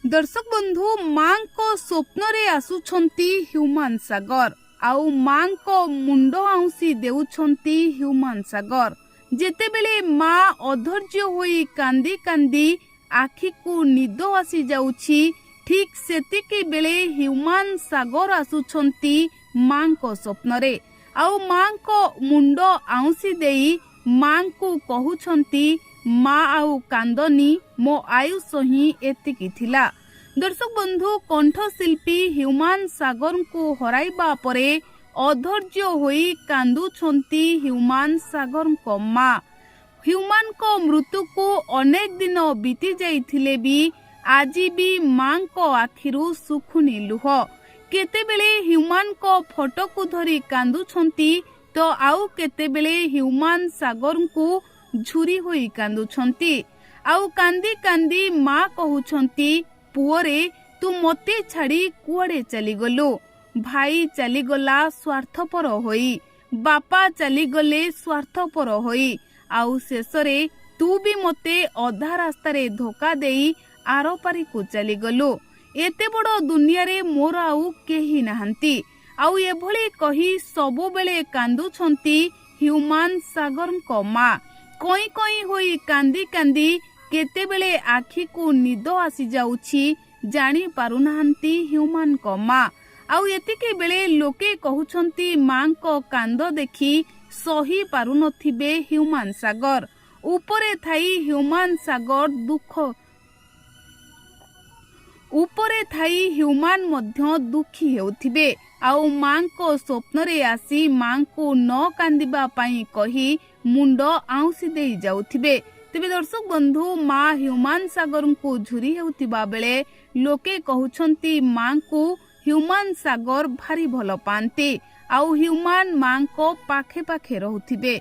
दर्शक बंधु मां को स्वप्न रे आसुछंती ह्यूमन सागर आउ मां को मुंडो आउसी देउछंती ह्यूमन सागर। जेतेबेले मां अधैर्य होई कांदी कांदी आखि को निद आसी जाउछि ठीक सेतिकी बेले ह्यूमन सागर आसुछंती मां को स्वप्न रे आउ मां को मुंडो आउसी देई मां को कहउछंती माँ आउ कांदनी मो आयुष ही एतिकी थिला। दर्शक बंधु कंठशिल्पी ह्यूमन सागर को हराइबा परे अधैर्य होई कांदुछंती ह्यूमन सागर को माँ। ह्यूमन को मृत्यु को अनेक दिन बीती जाइथिले भी आज भी मां को आखिरु सुखुनी लुह। केतेबेले ह्यूमन को फोटो को धरी कांदुछंती तो आउ केतेबेले ह्यूमन सागर को झुरी होई कांदुछंती आउ कांदी कांदी माँ कहउछंती पुओरे तू मते छाड़ी कुआडे चली गलु। भाई चली गला स्वार्थपर होई, बापा चली गले स्वार्थपर होई आउ शेषरे तू भी मते अधा रास्ता रे धोखा देई आरो पारी को चली गलु। एते बड़ दुनिया रे मोर आउ केही नाहंती आउ एभली कही सबु बेले कांदुछंती ह्यूमन सागर को माँ। कई कई होई कांदी कांदी केतेबेले आखि को निद आसी जाउछि जानी पारुनाहांती ह्यूमन को माँ। आउ एतिके बेले लोके कहउछंती मां को कांद देखी सही पारुनथिबे ह्यूमन सागर। उपरे थाई ह्यूमन सागर दुख उपरे थाई ह्यूमन मध्य दुखी हेउथिबे आउ मां को स्वप्न रे आसी मां को न कांदिबा पाई कही मुंड आउसी दे जाउथिबे। तेबे दर्शक बंधु माँ ह्यूमन सागर को झुरी हेउथिबा बेले लोके कहउछंती मां को ह्यूमन सागर भारी भल पांते आउ ह्यूमन मां को पाखे पाखे रहुथिबे।